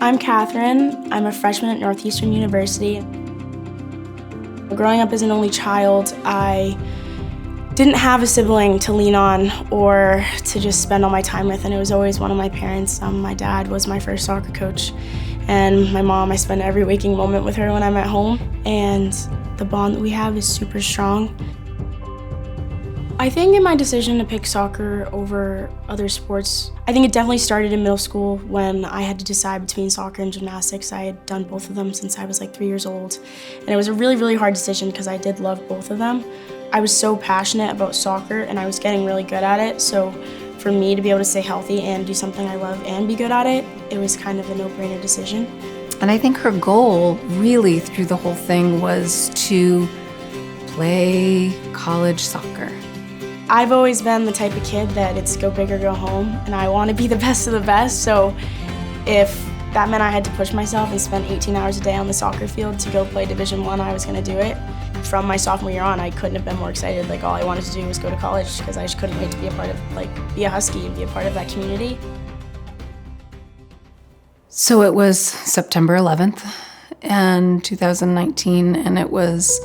I'm Katherine. I'm a freshman at Northeastern University. Growing up as an only child, I didn't have a sibling to lean on or to just spend all my time with, and it was always one of my parents. My dad was my first soccer coach, and my mom, I spend every waking moment with her when I'm at home, and the bond that we have is super strong. I think in my decision to pick soccer over other sports, I think it definitely started in middle school when I had to decide between soccer and gymnastics. I had done both of them since I was like 3 years old. And it was a really, really hard decision because I did love both of them. I was so passionate about soccer and I was getting really good at it. So for me to be able to stay healthy and do something I love and be good at it, it was kind of a no-brainer decision. And I think her goal really through the whole thing was to play college soccer. I've always been the type of kid that it's go big or go home, and I want to be the best of the best, so if that meant I had to push myself and spend 18 hours a day on the soccer field to go play Division I, I was going to do it. From my sophomore year on, I couldn't have been more excited. Like, all I wanted to do was go to college because I just couldn't wait to be a part of, be a Husky and be a part of that community. So it was September 11th in 2019, and it was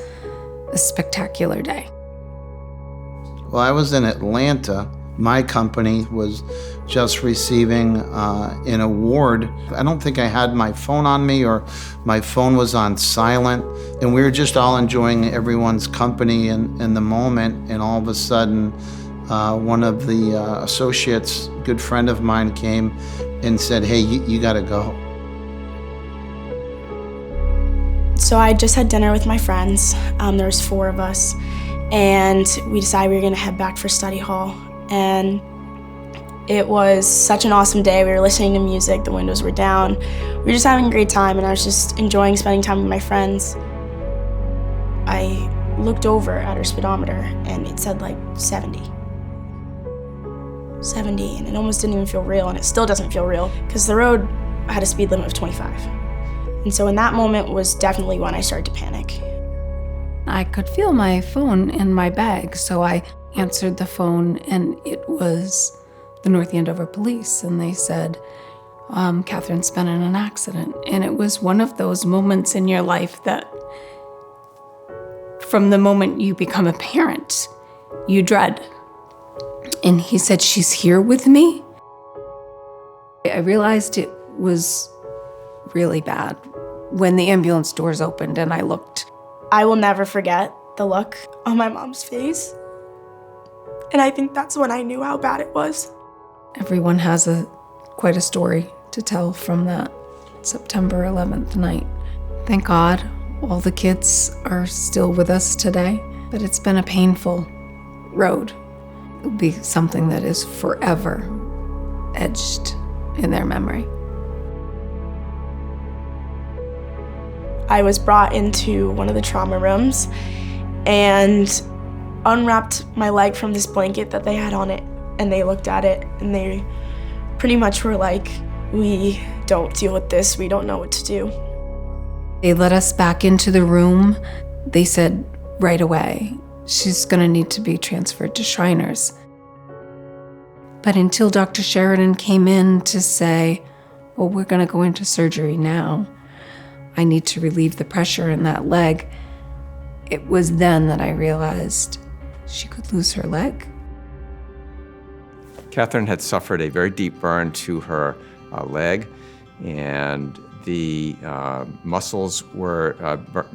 a spectacular day. Well, I was in Atlanta. My company was just receiving an award. I don't think I had my phone on me or my phone was on silent. And we were just all enjoying everyone's company in the moment. And all of a sudden, one of the associates, a good friend of mine, came and said, "Hey, you gotta go." So I just had dinner with my friends. There was 4 of us. And we decided we were gonna head back for study hall. And it was such an awesome day. We were listening to music, the windows were down. We were just having a great time, and I was just enjoying spending time with my friends. I looked over at our speedometer and it said like 70. 70, and it almost didn't even feel real, and it still doesn't feel real because the road had a speed limit of 25. And so in that moment was definitely when I started to panic. I could feel my phone in my bag, so I answered the phone, and it was the North Andover police, and they said, Katherine's been in an accident. And it was one of those moments in your life that from the moment you become a parent, you dread. And he said, "She's here with me." I realized it was really bad when the ambulance doors opened and I looked. I will never forget the look on my mom's face. And I think that's when I knew how bad it was. Everyone has quite a story to tell from that September 11th night. Thank God all the kids are still with us today, but it's been a painful road. It will be something that is forever etched in their memory. I was brought into one of the trauma rooms and unwrapped my leg from this blanket that they had on it, and they looked at it and they pretty much were like, "We don't deal with this, we don't know what to do." They let us back into the room. They said right away, "She's gonna need to be transferred to Shriners." But until Dr. Sheridan came in to say, "Well, we're gonna go into surgery now. I need to relieve the pressure in that leg," it was then that I realized she could lose her leg. Katherine had suffered a very deep burn to her leg, and the muscles were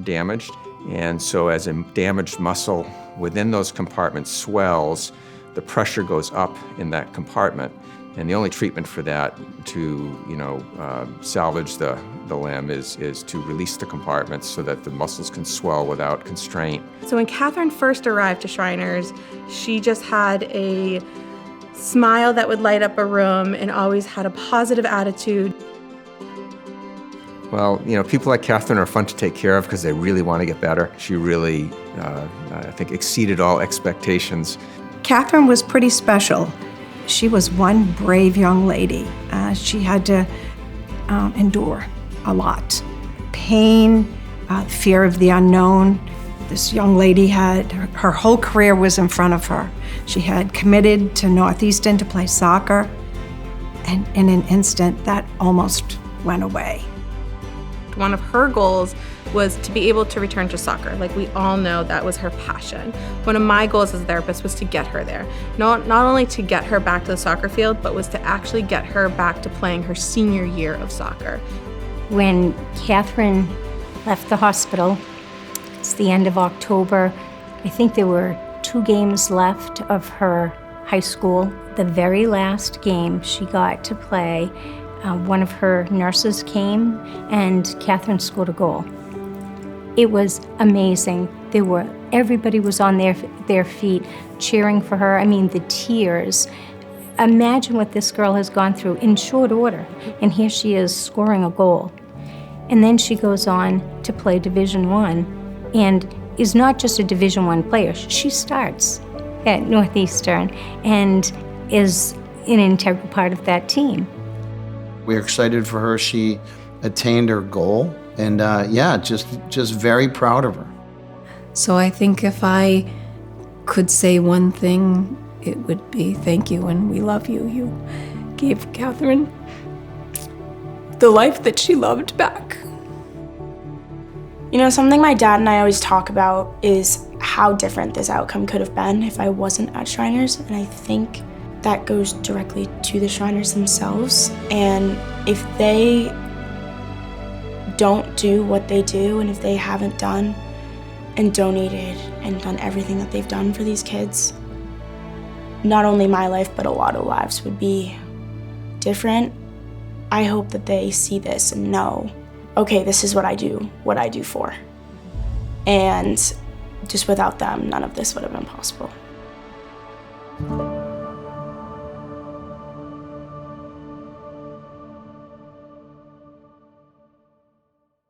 damaged. And so as a damaged muscle within those compartments swells, the pressure goes up in that compartment. And the only treatment for that to, salvage the limb is to release the compartments so that the muscles can swell without constraint. So when Katherine first arrived to Shriners, she just had a smile that would light up a room and always had a positive attitude. Well, people like Katherine are fun to take care of because they really want to get better. She really, I think, exceeded all expectations. Katherine was pretty special. She was one brave young lady. She had to endure a lot. Pain, fear of the unknown. This young lady had, her whole career was in front of her. She had committed to Northeastern to play soccer, and in an instant, that almost went away. One of her goals was to be able to return to soccer. Like, we all know that was her passion. One of my goals as a therapist was to get her there. Not only to get her back to the soccer field, but was to actually get her back to playing her senior year of soccer. When Katherine left the hospital, it's the end of October, I think there were 2 games left of her high school. The very last game she got to play, one of her nurses came and Katherine scored a goal. It was amazing. Everybody was on their feet cheering for her. I mean, the tears. Imagine what this girl has gone through in short order, and here she is scoring a goal. And then she goes on to play Division I and is not just a Division I player. She starts at Northeastern and is an integral part of that team. We're excited for her. She attained her goal, and just very proud of her. So I think if I could say one thing, it would be thank you and we love you. You gave Katherine the life that she loved back. You know, something my dad and I always talk about is how different this outcome could have been if I wasn't at Shriners, and I think that goes directly to the Shriners themselves. And if they don't do what they do, and if they haven't done and donated and done everything that they've done for these kids, not only my life, but a lot of lives would be different. I hope that they see this and know, okay, this is what I do for. And just without them, none of this would have been possible.